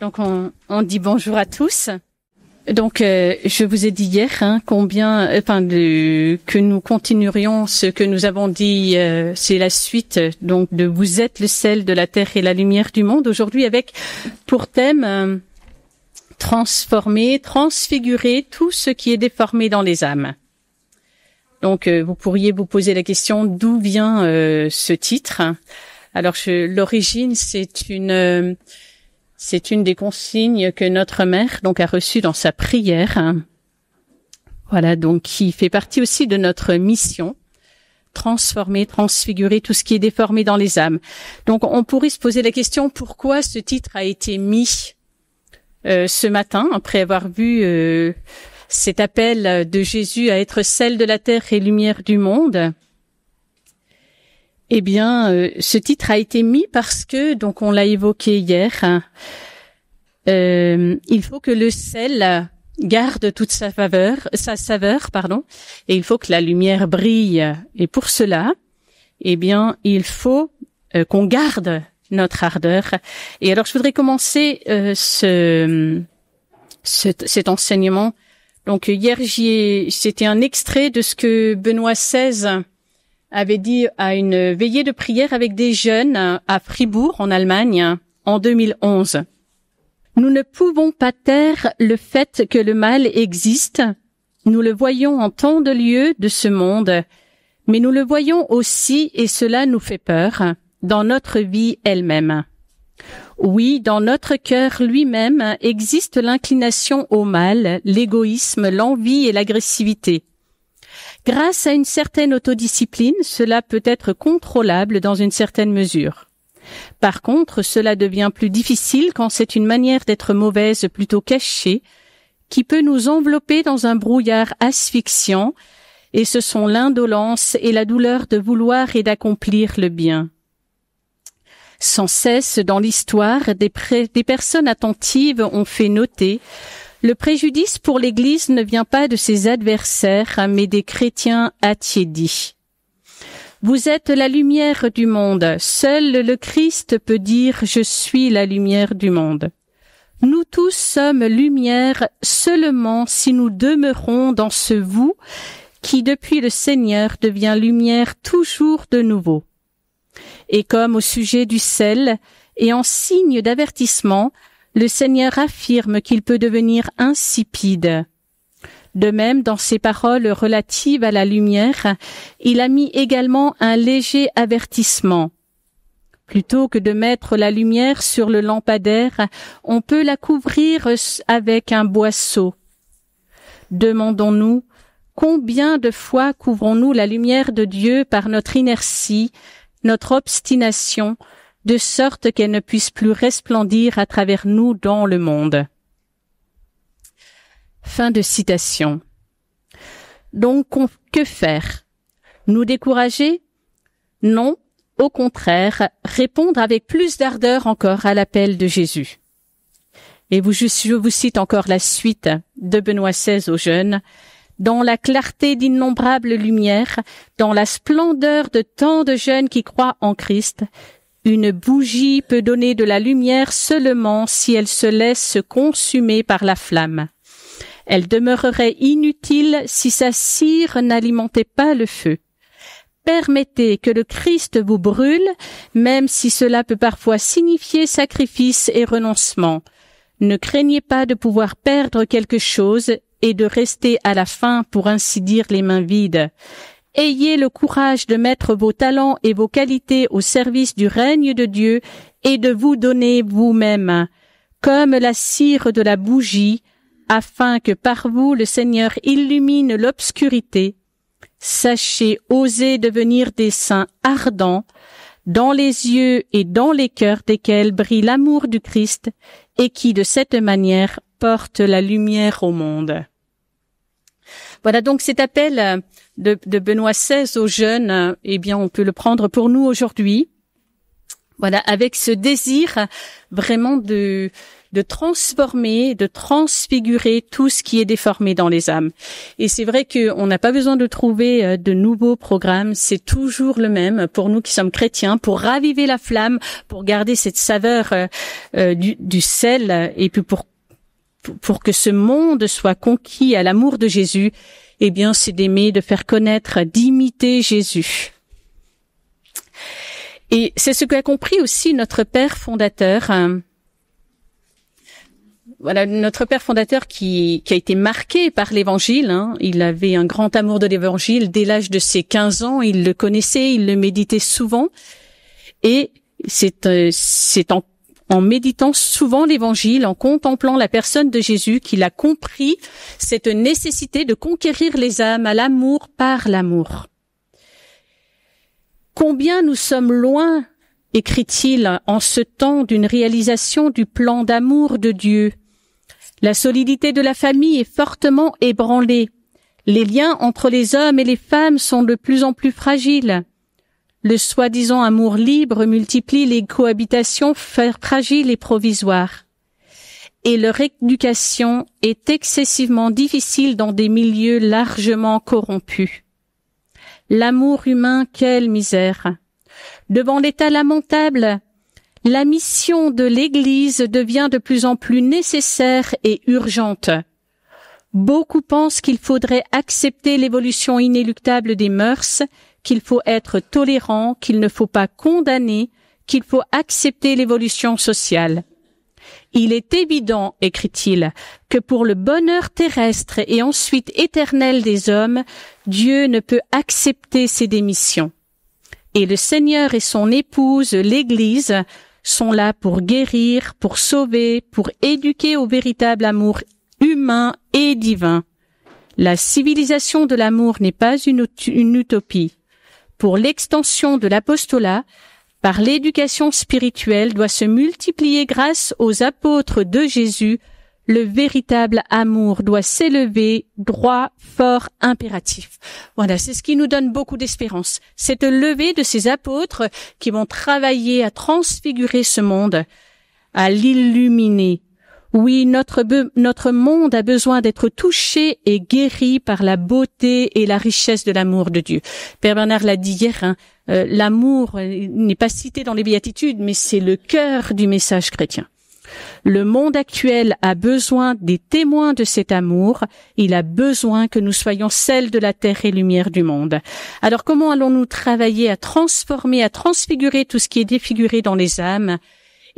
Donc on dit bonjour à tous. Donc je vous ai dit hier que nous continuerions ce que nous avons dit, c'est la suite donc de vous êtes le sel de la terre et la lumière du monde, aujourd'hui avec pour thème transformer, transfigurer tout ce qui est déformé dans les âmes. Donc vous pourriez vous poser la question d'où vient ce titre. Alors l'origine c'est une des consignes que notre mère donc a reçues dans sa prière. Voilà, donc qui fait partie aussi de notre mission, transformer, transfigurer tout ce qui est déformé dans les âmes. Donc on pourrait se poser la question pourquoi ce titre a été mis ce matin après avoir vu cet appel de Jésus à être sel de la terre et lumière du monde. Eh bien, ce titre a été mis parce que, donc on l'a évoqué hier, il faut que le sel garde toute sa saveur, et il faut que la lumière brille. Et pour cela, eh bien, il faut qu'on garde notre ardeur. Et alors, je voudrais commencer cet enseignement. Donc hier, c'était un extrait de ce que Benoît XVI avait dit à une veillée de prière avec des jeunes à Fribourg, en Allemagne, en 2011. Nous ne pouvons pas taire le fait que le mal existe. Nous le voyons en tant de lieux de ce monde, mais nous le voyons aussi, et cela nous fait peur, dans notre vie elle-même. Oui, dans notre cœur lui-même existe l'inclination au mal, l'égoïsme, l'envie et l'agressivité. Grâce à une certaine autodiscipline, cela peut être contrôlable dans une certaine mesure. Par contre, cela devient plus difficile quand c'est une manière d'être mauvaise plutôt cachée, qui peut nous envelopper dans un brouillard asphyxiant, et ce sont l'indolence et la douleur de vouloir et d'accomplir le bien. Sans cesse, dans l'histoire, des personnes attentives ont fait noter le préjudice pour l'Église ne vient pas de ses adversaires, mais des chrétiens attiédis. Vous êtes la lumière du monde. Seul le Christ peut dire « Je suis la lumière du monde ». Nous tous sommes lumière seulement si nous demeurons dans ce vous qui, depuis le Seigneur, devient lumière toujours de nouveau. Et comme au sujet du sel, et en signe d'avertissement, le Seigneur affirme qu'il peut devenir insipide. De même, dans ses paroles relatives à la lumière, il a mis également un léger avertissement. Plutôt que de mettre la lumière sur le lampadaire, on peut la couvrir avec un boisseau. Demandons-nous, combien de fois couvrons-nous la lumière de Dieu par notre inertie, notre obstination, de sorte qu'elle ne puisse plus resplendir à travers nous dans le monde. Fin de citation. Donc, que faire? Nous décourager? Non, au contraire, répondre avec plus d'ardeur encore à l'appel de Jésus. Et je vous cite encore la suite de Benoît XVI aux jeunes. Dans la clarté d'innombrables lumières, dans la splendeur de tant de jeunes qui croient en Christ, une bougie peut donner de la lumière seulement si elle se laisse consumer par la flamme. Elle demeurerait inutile si sa cire n'alimentait pas le feu. Permettez que le Christ vous brûle, même si cela peut parfois signifier sacrifice et renoncement. Ne craignez pas de pouvoir perdre quelque chose et de rester à la fin, pour ainsi dire, les mains vides. Ayez le courage de mettre vos talents et vos qualités au service du règne de Dieu et de vous donner vous-même, comme la cire de la bougie, afin que par vous le Seigneur illumine l'obscurité. Sachez oser devenir des saints ardents, dans les yeux et dans les cœurs desquels brille l'amour du Christ et qui, de cette manière, porte la lumière au monde. Voilà donc cet appel de Benoît XVI aux jeunes, eh bien on peut le prendre pour nous aujourd'hui. Voilà, avec ce désir vraiment de transformer, de transfigurer tout ce qui est déformé dans les âmes. Et c'est vrai qu'on n'a pas besoin de trouver de nouveaux programmes, c'est toujours le même pour nous qui sommes chrétiens, pour raviver la flamme, pour garder cette saveur du sel, et puis pour que ce monde soit conquis à l'amour de Jésus, eh bien c'est d'aimer, de faire connaître, d'imiter Jésus. Et c'est ce qu'a compris aussi notre Père fondateur. Voilà, notre Père fondateur qui a été marqué par l'Évangile. Il avait un grand amour de l'Évangile. Dès l'âge de ses 15 ans, il le connaissait, il le méditait souvent. Et c'est en méditant souvent l'Évangile, en contemplant la personne de Jésus, qu'il a compris cette nécessité de conquérir les âmes à l'amour par l'amour. Combien nous sommes loin, écrit-il, en ce temps d'une réalisation du plan d'amour de Dieu. La solidité de la famille est fortement ébranlée. Les liens entre les hommes et les femmes sont de plus en plus fragiles. Le soi-disant amour libre multiplie les cohabitations fragiles et provisoires. Et leur éducation est excessivement difficile dans des milieux largement corrompus. L'amour humain, quelle misère! Devant l'état lamentable, la mission de l'Église devient de plus en plus nécessaire et urgente. Beaucoup pensent qu'il faudrait accepter l'évolution inéluctable des mœurs, qu'il faut être tolérant, qu'il ne faut pas condamner, qu'il faut accepter l'évolution sociale. Il est évident, écrit-il, que pour le bonheur terrestre et ensuite éternel des hommes, Dieu ne peut accepter ces démissions. Et le Seigneur et son épouse, l'Église, sont là pour guérir, pour sauver, pour éduquer au véritable amour humain et divin. La civilisation de l'amour n'est pas une utopie. Pour l'extension de l'apostolat, par l'éducation spirituelle doit se multiplier grâce aux apôtres de Jésus. Le véritable amour doit s'élever, droit, fort, impératif. Voilà, c'est ce qui nous donne beaucoup d'espérance. Cette levée de ces apôtres qui vont travailler à transfigurer ce monde, à l'illuminer. Oui, notre monde a besoin d'être touché et guéri par la beauté et la richesse de l'amour de Dieu. Père Bernard l'a dit hier, l'amour n'est pas cité dans les béatitudes, mais c'est le cœur du message chrétien. Le monde actuel a besoin des témoins de cet amour. Il a besoin que nous soyons sel de la terre et lumière du monde. Alors comment allons-nous travailler à transformer, à transfigurer tout ce qui est défiguré dans les âmes?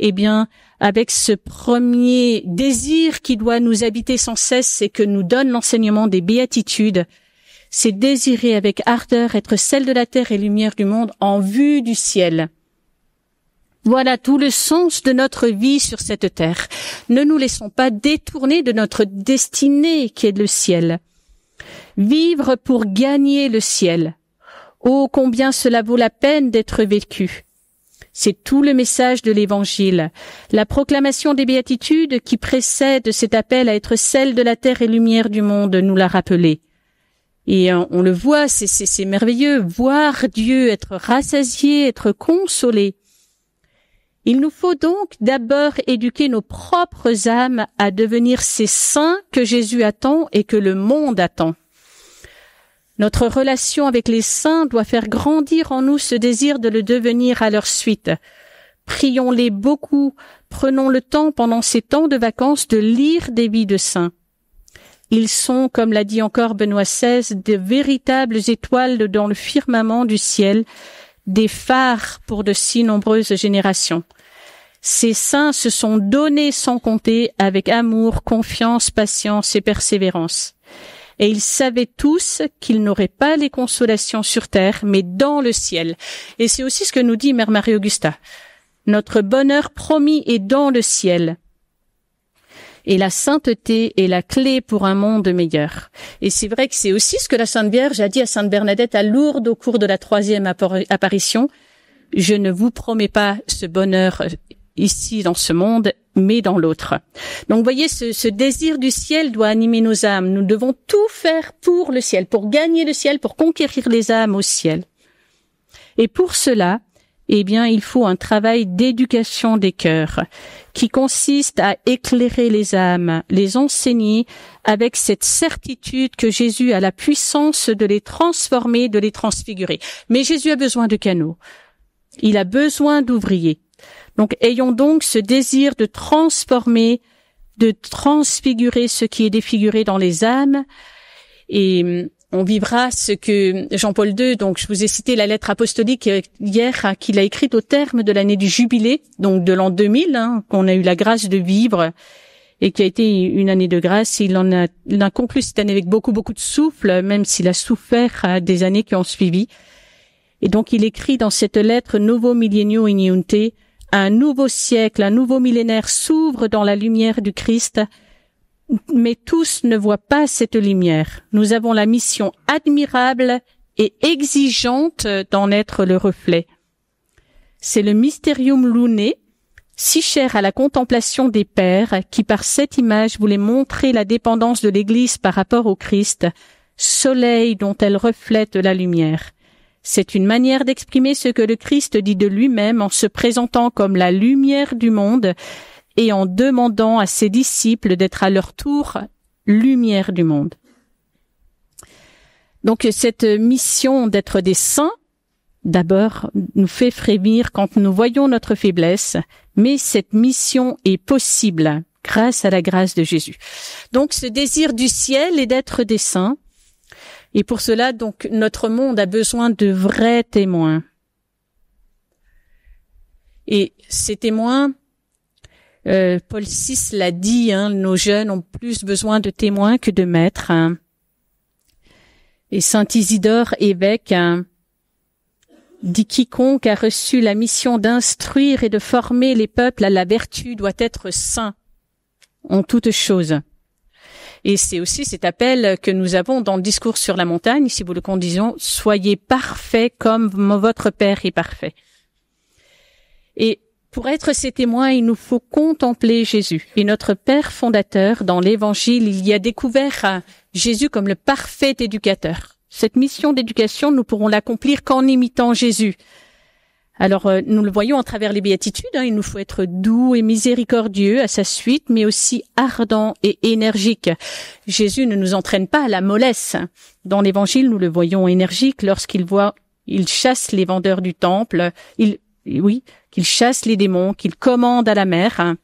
Eh bien, avec ce premier désir qui doit nous habiter sans cesse et que nous donne l'enseignement des béatitudes, c'est désirer avec ardeur être sel de la terre et lumière du monde en vue du ciel. Voilà tout le sens de notre vie sur cette terre. Ne nous laissons pas détourner de notre destinée qui est le ciel. Vivre pour gagner le ciel. Oh, combien cela vaut la peine d'être vécu. C'est tout le message de l'Évangile. La proclamation des béatitudes qui précède cet appel à être sel de la terre et lumière du monde nous l'a rappelé. Et on le voit, c'est merveilleux, voir Dieu, être rassasié, être consolé. Il nous faut donc d'abord éduquer nos propres âmes à devenir ces saints que Jésus attend et que le monde attend. Notre relation avec les saints doit faire grandir en nous ce désir de le devenir à leur suite. Prions-les beaucoup, prenons le temps pendant ces temps de vacances de lire des vies de saints. Ils sont, comme l'a dit encore Benoît XVI, de véritables étoiles dans le firmament du ciel, des phares pour de si nombreuses générations. Ces saints se sont donnés sans compter avec amour, confiance, patience et persévérance. Et ils savaient tous qu'ils n'auraient pas les consolations sur terre, mais dans le ciel. Et c'est aussi ce que nous dit Mère Marie-Augusta. Notre bonheur promis est dans le ciel. Et la sainteté est la clé pour un monde meilleur. Et c'est vrai que c'est aussi ce que la Sainte Vierge a dit à Sainte Bernadette à Lourdes au cours de la 3e apparition. Je ne vous promets pas ce bonheur ici dans ce monde, mais dans l'autre. Donc vous voyez, ce désir du ciel doit animer nos âmes. Nous devons tout faire pour le ciel, pour gagner le ciel, pour conquérir les âmes au ciel. Et pour cela, eh bien, il faut un travail d'éducation des cœurs qui consiste à éclairer les âmes, les enseigner avec cette certitude que Jésus a la puissance de les transformer, de les transfigurer. Mais Jésus a besoin de canaux. Il a besoin d'ouvriers. Donc, ayons donc ce désir de transformer, de transfigurer ce qui est défiguré dans les âmes, et on vivra ce que Jean-Paul II, donc je vous ai cité la lettre apostolique hier qu'il a écrite au terme de l'année du jubilé, donc de l'an 2000, qu'on a eu la grâce de vivre et qui a été une année de grâce. Il a conclu cette année avec beaucoup de souffle, même s'il a souffert des années qui ont suivi. Et donc il écrit dans cette lettre Novo Millennio Ignunte, un nouveau siècle, un nouveau millénaire s'ouvre dans la lumière du Christ. Mais tous ne voient pas cette lumière. Nous avons la mission admirable et exigeante d'en être le reflet. C'est le Mysterium Lunae, si cher à la contemplation des pères, qui par cette image voulait montrer la dépendance de l'Église par rapport au Christ, soleil dont elle reflète la lumière. C'est une manière d'exprimer ce que le Christ dit de lui-même en se présentant comme la lumière du monde, et en demandant à ses disciples d'être à leur tour lumière du monde. Donc cette mission d'être des saints, d'abord, nous fait frémir quand nous voyons notre faiblesse, mais cette mission est possible grâce à la grâce de Jésus. Donc ce désir du ciel est d'être des saints, et pour cela, donc, notre monde a besoin de vrais témoins. Et ces témoins, Paul VI l'a dit, nos jeunes ont plus besoin de témoins que de maîtres. Et saint Isidore, évêque, dit quiconque a reçu la mission d'instruire et de former les peuples à la vertu doit être saint en toutes choses. Et c'est aussi cet appel que nous avons dans le discours sur la montagne, si vous le conduisons, soyez parfaits comme votre Père est parfait. Et pour être ces témoins, il nous faut contempler Jésus. Et notre Père fondateur, dans l'Évangile, il y a découvert Jésus comme le parfait éducateur. Cette mission d'éducation, nous pourrons l'accomplir qu'en imitant Jésus. Alors, nous le voyons à travers les béatitudes, il nous faut être doux et miséricordieux à sa suite, mais aussi ardent et énergique. Jésus ne nous entraîne pas à la mollesse. Dans l'Évangile, nous le voyons énergique lorsqu'il chasse les vendeurs du temple, qu'il chasse les démons, qu'il commande à la mer.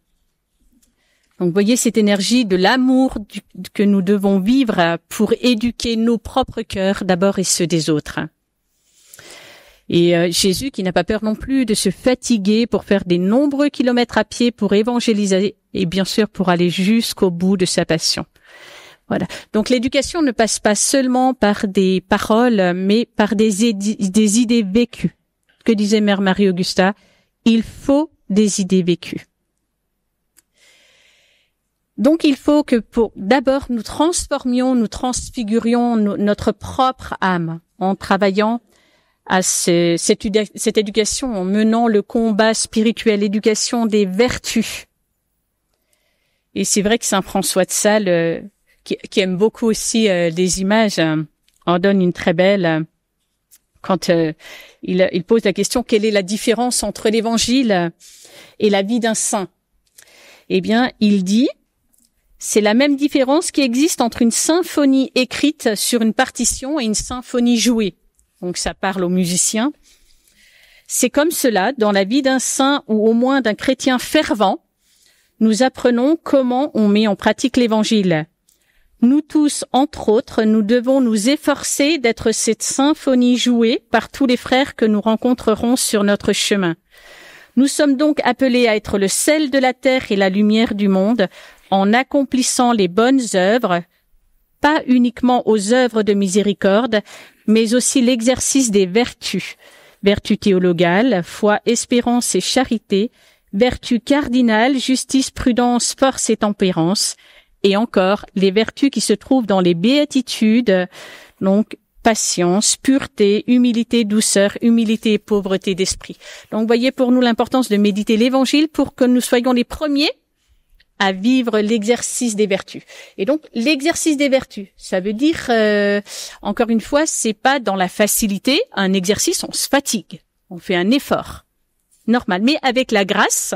Donc, voyez cette énergie de l'amour que nous devons vivre pour éduquer nos propres cœurs d'abord et ceux des autres. Et Jésus qui n'a pas peur non plus de se fatiguer pour faire des nombreux kilomètres à pied pour évangéliser et bien sûr pour aller jusqu'au bout de sa passion. Voilà. Donc l'éducation ne passe pas seulement par des paroles, mais par des idées vécues. Que disait Mère Marie-Augusta, il faut des idées vécues. Donc il faut que d'abord nous transfigurions notre propre âme en travaillant à cette éducation, en menant le combat spirituel, l'éducation des vertus. Et c'est vrai que saint François de Sales, qui aime beaucoup aussi les images, en donne une très belle quand il pose la question, quelle est la différence entre l'évangile et la vie d'un saint? Eh bien, il dit, c'est la même différence qui existe entre une symphonie écrite sur une partition et une symphonie jouée. Donc ça parle aux musiciens. C'est comme cela, dans la vie d'un saint ou au moins d'un chrétien fervent, nous apprenons comment on met en pratique l'évangile. Nous tous, entre autres, nous devons nous efforcer d'être cette symphonie jouée par tous les frères que nous rencontrerons sur notre chemin. Nous sommes donc appelés à être le sel de la terre et la lumière du monde en accomplissant les bonnes œuvres, pas uniquement aux œuvres de miséricorde, mais aussi l'exercice des vertus. Vertus théologales, foi, espérance et charité, vertus cardinales, justice, prudence, force et tempérance, et encore les vertus qui se trouvent dans les béatitudes, donc patience, pureté, humilité, douceur, humilité et pauvreté d'esprit. Donc voyez pour nous l'importance de méditer l'évangile pour que nous soyons les premiers à vivre l'exercice des vertus. Et donc, l'exercice des vertus, ça veut dire, encore une fois, c'est pas dans la facilité. Un exercice, on se fatigue, on fait un effort. normal. Mais avec la grâce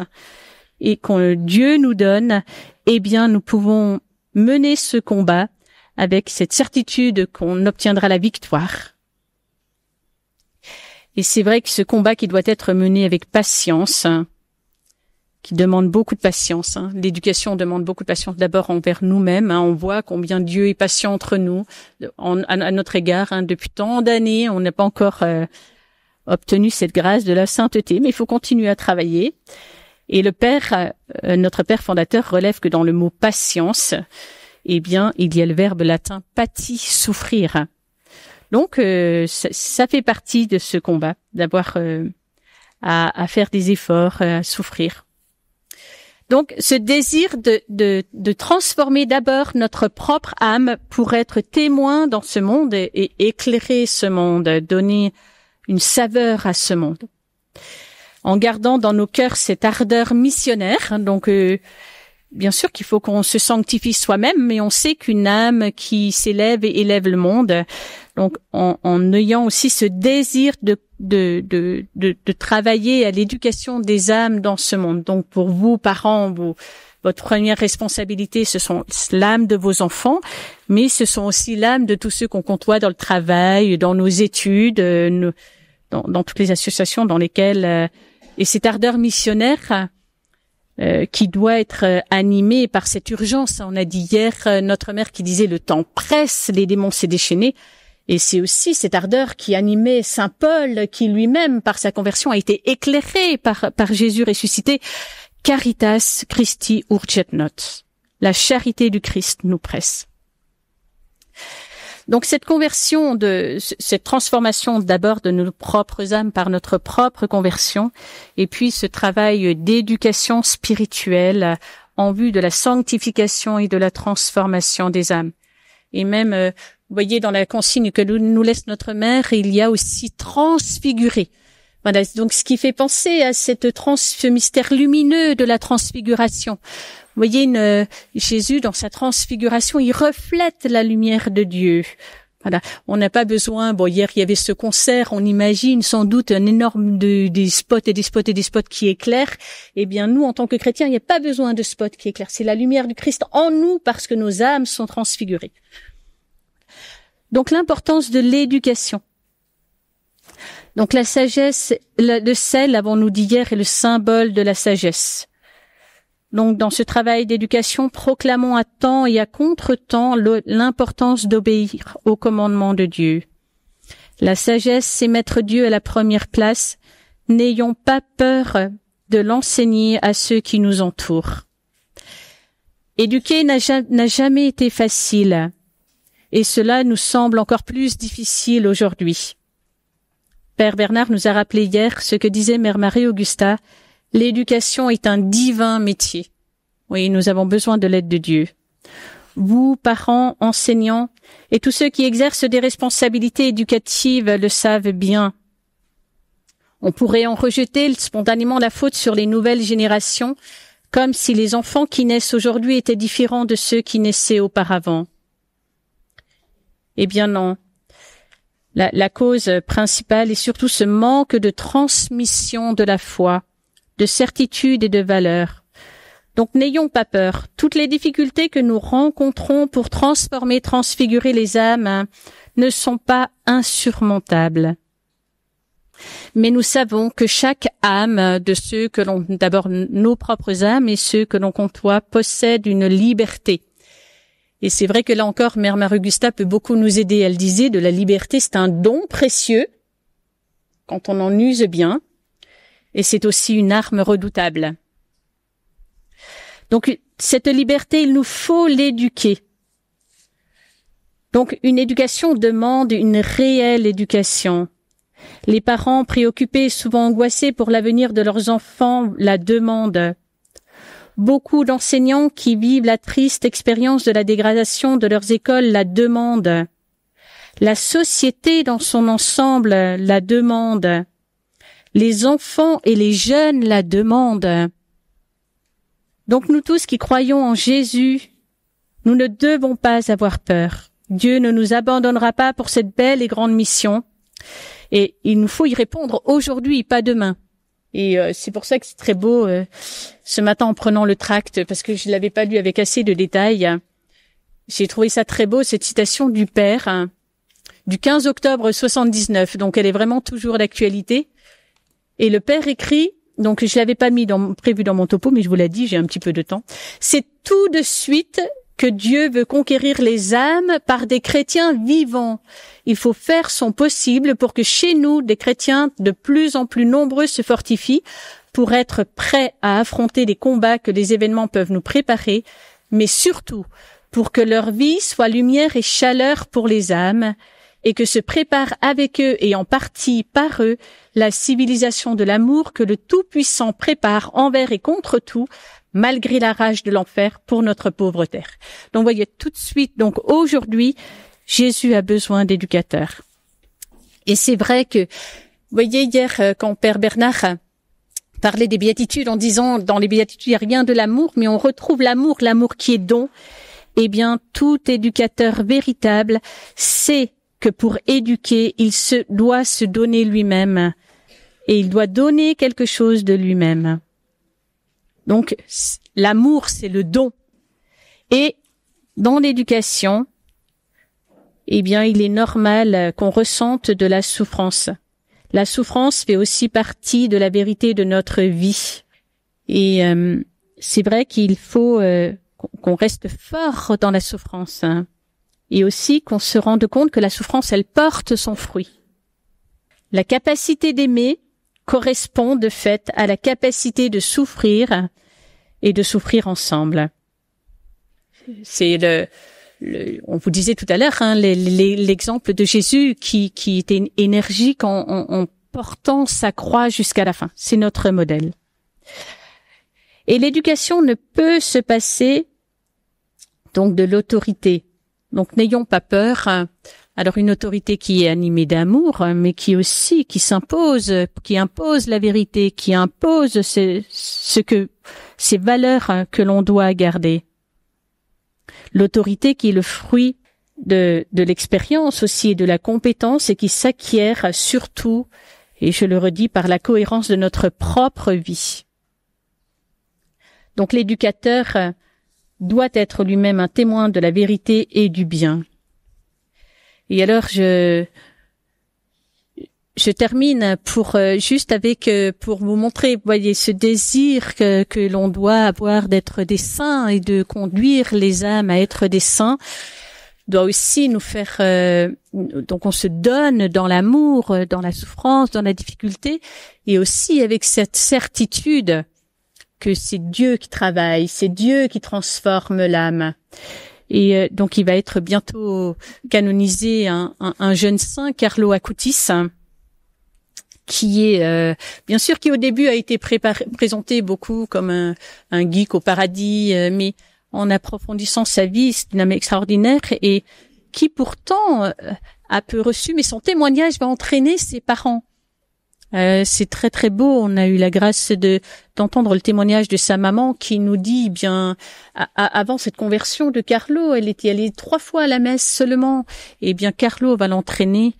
et que Dieu nous donne, eh bien, nous pouvons mener ce combat avec cette certitude qu'on obtiendra la victoire. Et c'est vrai que ce combat qui doit être mené avec patience, qui demande beaucoup de patience. L'éducation demande beaucoup de patience d'abord envers nous-mêmes. On voit combien Dieu est patient entre nous, à notre égard. Depuis tant d'années, on n'a pas encore obtenu cette grâce de la sainteté, mais il faut continuer à travailler. Et le Père, notre Père fondateur, relève que dans le mot patience, eh bien, il y a le verbe latin pati, souffrir. Donc, ça fait partie de ce combat, d'avoir à faire des efforts, à souffrir. Donc, ce désir de transformer d'abord notre propre âme pour être témoin dans ce monde et éclairer ce monde, donner une saveur à ce monde. En gardant dans nos cœurs cette ardeur missionnaire, donc bien sûr qu'il faut qu'on se sanctifie soi-même, mais on sait qu'une âme qui s'élève et élève le monde, donc en ayant aussi ce désir de travailler à l'éducation des âmes dans ce monde. Donc pour vous, parents, votre première responsabilité, ce sont l'âme de vos enfants, mais ce sont aussi l'âme de tous ceux qu'on côtoie dans le travail, dans nos études, dans toutes les associations dans lesquelles et cette ardeur missionnaire qui doit être animée par cette urgence. On a dit hier notre mère qui disait le temps presse, les démons s'est déchaîné. Et c'est aussi cette ardeur qui animait Saint Paul, qui lui-même, par sa conversion, a été éclairé par Jésus ressuscité. Caritas Christi urget not. La charité du Christ nous presse. Donc cette conversion, cette transformation d'abord de nos propres âmes par notre propre conversion, et puis ce travail d'éducation spirituelle en vue de la sanctification et de la transformation des âmes. Et même, vous voyez, dans la consigne que nous laisse notre mère, il y a aussi transfigurer. Voilà, donc ce qui fait penser à ce mystère lumineux de la transfiguration. Vous voyez, Jésus, dans sa transfiguration, il reflète la lumière de Dieu. Voilà, on n'a pas besoin. Bon, hier il y avait ce concert, on imagine sans doute un énorme des spots et des spots et des spots qui éclairent. Eh bien, nous, en tant que chrétiens, il n'y a pas besoin de spots qui éclairent. C'est la lumière du Christ en nous parce que nos âmes sont transfigurées. Donc, l'importance de l'éducation. Donc, la sagesse, le sel, avons-nous dit hier, est le symbole de la sagesse. Donc, dans ce travail d'éducation, proclamons à temps et à contre-temps l'importance d'obéir aux commandements de Dieu. La sagesse, c'est mettre Dieu à la première place. N'ayons pas peur de l'enseigner à ceux qui nous entourent. Éduquer n'a jamais été facile, et cela nous semble encore plus difficile aujourd'hui. Père Bernard nous a rappelé hier ce que disait Mère Marie-Augusta. L'éducation est un divin métier. Oui, nous avons besoin de l'aide de Dieu. Vous, parents, enseignants, et tous ceux qui exercent des responsabilités éducatives le savent bien. On pourrait en rejeter spontanément la faute sur les nouvelles générations, comme si les enfants qui naissent aujourd'hui étaient différents de ceux qui naissaient auparavant. Eh bien non. La cause principale est surtout ce manque de transmission de la foi, de certitude et de valeur. Donc n'ayons pas peur. Toutes les difficultés que nous rencontrons pour transfigurer les âmes ne sont pas insurmontables. Mais nous savons que chaque âme de ceux que d'abord nos propres âmes et ceux que l'on côtoie possèdent une liberté. Et c'est vrai que là encore, Mère Marie-Augusta peut beaucoup nous aider. Elle disait de la liberté, c'est un don précieux quand on en use bien, et c'est aussi une arme redoutable. Donc cette liberté, il nous faut l'éduquer. Donc une éducation demande une réelle éducation. Les parents préoccupés et souvent angoissés pour l'avenir de leurs enfants la demandent. Beaucoup d'enseignants qui vivent la triste expérience de la dégradation de leurs écoles la demandent. La société dans son ensemble la demande. Les enfants et les jeunes la demandent. Donc nous tous qui croyons en Jésus, nous ne devons pas avoir peur. Dieu ne nous abandonnera pas pour cette belle et grande mission. Et il nous faut y répondre aujourd'hui, pas demain. Et c'est pour ça que c'est très beau ce matin en prenant le tract, parce que je l'avais pas lu avec assez de détails. J'ai trouvé ça très beau, cette citation du Père, du 15 octobre 79. Donc elle est vraiment toujours d'actualité. Et le Père écrit, donc je l'avais pas prévu dans mon topo, mais je vous l'ai dit, j'ai un petit peu de temps. C'est tout de suite que Dieu veut conquérir les âmes par des chrétiens vivants. Il faut faire son possible pour que chez nous, des chrétiens de plus en plus nombreux se fortifient pour être prêts à affronter les combats que les événements peuvent nous préparer, mais surtout pour que leur vie soit lumière et chaleur pour les âmes et que se prépare avec eux et en partie par eux la civilisation de l'amour que le Tout-Puissant prépare envers et contre tout, malgré la rage de l'enfer pour notre pauvre terre. Donc, voyez, tout de suite, donc aujourd'hui, Jésus a besoin d'éducateurs. Et c'est vrai que, vous voyez, hier, quand Père Bernard parlait des béatitudes en disant, dans les béatitudes, il n'y a rien de l'amour, mais on retrouve l'amour qui est don. Eh bien, tout éducateur véritable sait que pour éduquer, il doit se donner lui-même. Et il doit donner quelque chose de lui-même. Donc, l'amour, c'est le don. Et dans l'éducation, eh bien, il est normal qu'on ressente de la souffrance. La souffrance fait aussi partie de la vérité de notre vie. Et c'est vrai qu'il faut qu'on reste fort dans la souffrance. Hein. Et aussi qu'on se rende compte que la souffrance, elle porte son fruit. La capacité d'aimer correspond de fait à la capacité de souffrir et de souffrir ensemble. C'est on vous disait tout à l'heure, hein, l'exemple de Jésus qui était énergique en portant sa croix jusqu'à la fin. C'est notre modèle. Et l'éducation ne peut se passer donc de l'autorité. Donc n'ayons pas peur. Alors une autorité qui est animée d'amour, mais qui s'impose, qui impose la vérité, qui impose ces valeurs que l'on doit garder. L'autorité qui est le fruit de l'expérience aussi et de la compétence et qui s'acquiert surtout, et je le redis, par la cohérence de notre propre vie. Donc l'éducateur doit être lui-même un témoin de la vérité et du bien. Et alors je termine pour vous montrer, vous voyez, ce désir que l'on doit avoir d'être des saints et de conduire les âmes à être des saints doit aussi nous faire donc on se donne dans l'amour, dans la souffrance, dans la difficulté et aussi avec cette certitude que c'est Dieu qui travaille, c'est Dieu qui transforme l'âme. Et donc il va être bientôt canonisé un jeune saint, Carlo Acutis, qui est bien sûr qui au début a été présenté beaucoup comme un geek au paradis, mais en approfondissant sa vie, c'est une âme extraordinaire et qui pourtant a peu reçu, mais son témoignage va entraîner ses parents. C'est très très beau. On a eu la grâce d'entendre le témoignage de sa maman qui nous dit, bien, avant cette conversion de Carlo, elle était allée 3 fois à la messe seulement. Et bien, Carlo va l'entraîner.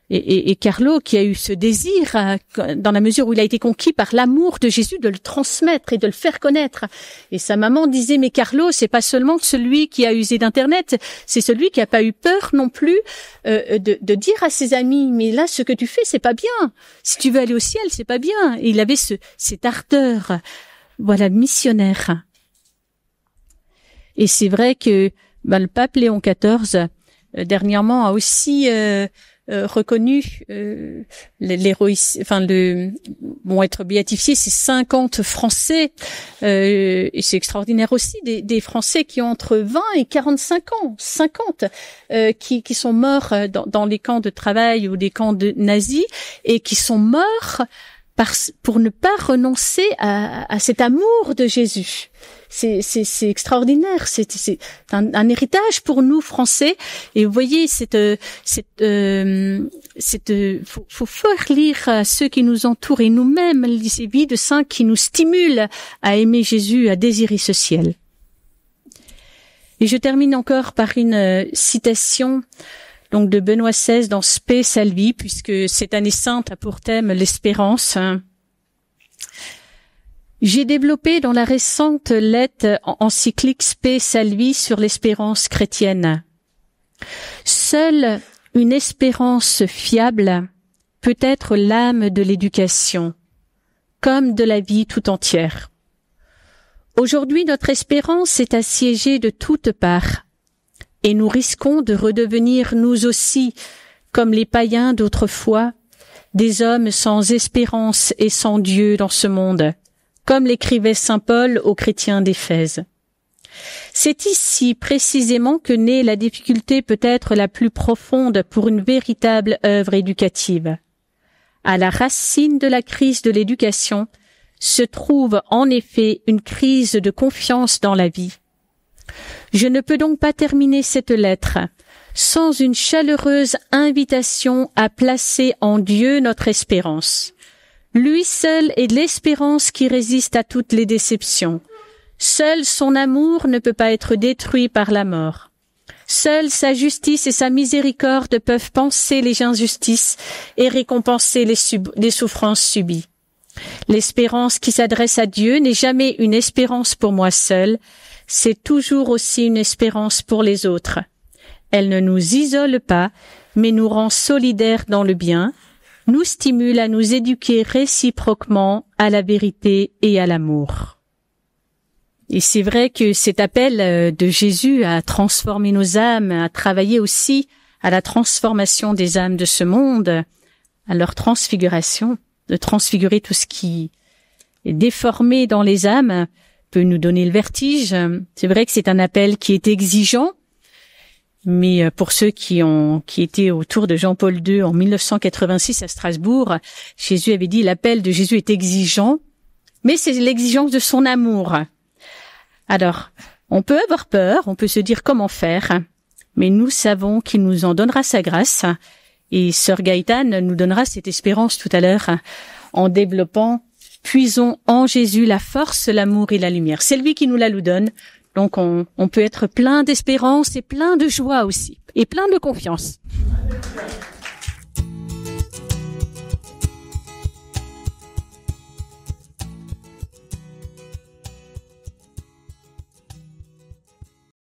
Et Carlo, qui a eu ce désir, dans la mesure où il a été conquis par l'amour de Jésus, de le transmettre et de le faire connaître. Et sa maman disait, mais Carlo, c'est pas seulement celui qui a usé d'Internet, c'est celui qui a pas eu peur non plus de dire à ses amis, mais là, ce que tu fais, c'est pas bien. Si tu veux aller au ciel, c'est pas bien. Et il avait cette ardeur, voilà, missionnaire. Et c'est vrai que le pape Léon XIV, dernièrement, a aussi reconnu l'héroïsme, être béatifié, c'est 50 Français, et c'est extraordinaire aussi, des Français qui ont entre 20 et 45 ans, 50, qui sont morts dans les camps de travail ou des camps de nazis, et qui sont morts pour ne pas renoncer à cet amour de Jésus. C'est extraordinaire. C'est un héritage pour nous Français. Et vous voyez, faut faire lire à ceux qui nous entourent et nous-mêmes ces vies de saints qui nous stimulent à aimer Jésus, à désirer ce ciel. Et je termine encore par une citation donc de Benoît XVI dans Spe Salvi, puisque cette année sainte a pour thème l'espérance. J'ai développé dans la récente lettre encyclique Spe Salvi sur l'espérance chrétienne. Seule une espérance fiable peut être l'âme de l'éducation, comme de la vie tout entière. Aujourd'hui, notre espérance est assiégée de toutes parts, et nous risquons de redevenir nous aussi, comme les païens d'autrefois, des hommes sans espérance et sans Dieu dans ce monde, comme l'écrivait saint Paul aux chrétiens d'Éphèse. C'est ici précisément que naît la difficulté peut-être la plus profonde pour une véritable œuvre éducative. À la racine de la crise de l'éducation se trouve en effet une crise de confiance dans la vie. Je ne peux donc pas terminer cette lettre sans une chaleureuse invitation à placer en Dieu notre espérance. Lui seul est l'espérance qui résiste à toutes les déceptions. Seul son amour ne peut pas être détruit par la mort. Seule sa justice et sa miséricorde peuvent panser les injustices et récompenser les souffrances subies. L'espérance qui s'adresse à Dieu n'est jamais une espérance pour moi seul, c'est toujours aussi une espérance pour les autres. Elle ne nous isole pas, mais nous rend solidaires dans le bien, nous stimule à nous éduquer réciproquement à la vérité et à l'amour. Et c'est vrai que cet appel de Jésus à transformer nos âmes, à travailler aussi à la transformation des âmes de ce monde, à leur transfiguration, de transfigurer tout ce qui est déformé dans les âmes, peut nous donner le vertige. C'est vrai que c'est un appel qui est exigeant, mais pour ceux qui étaient autour de Jean-Paul II en 1986 à Strasbourg, Jésus avait dit l'appel de Jésus est exigeant, mais c'est l'exigence de son amour. Alors, on peut avoir peur, on peut se dire comment faire, mais nous savons qu'il nous en donnera sa grâce, et Sœur Gaëtane nous donnera cette espérance tout à l'heure en développant « Puisons en Jésus la force, l'amour et la lumière ». C'est lui qui nous la donne, donc on peut être plein d'espérance et plein de joie aussi, et plein de confiance.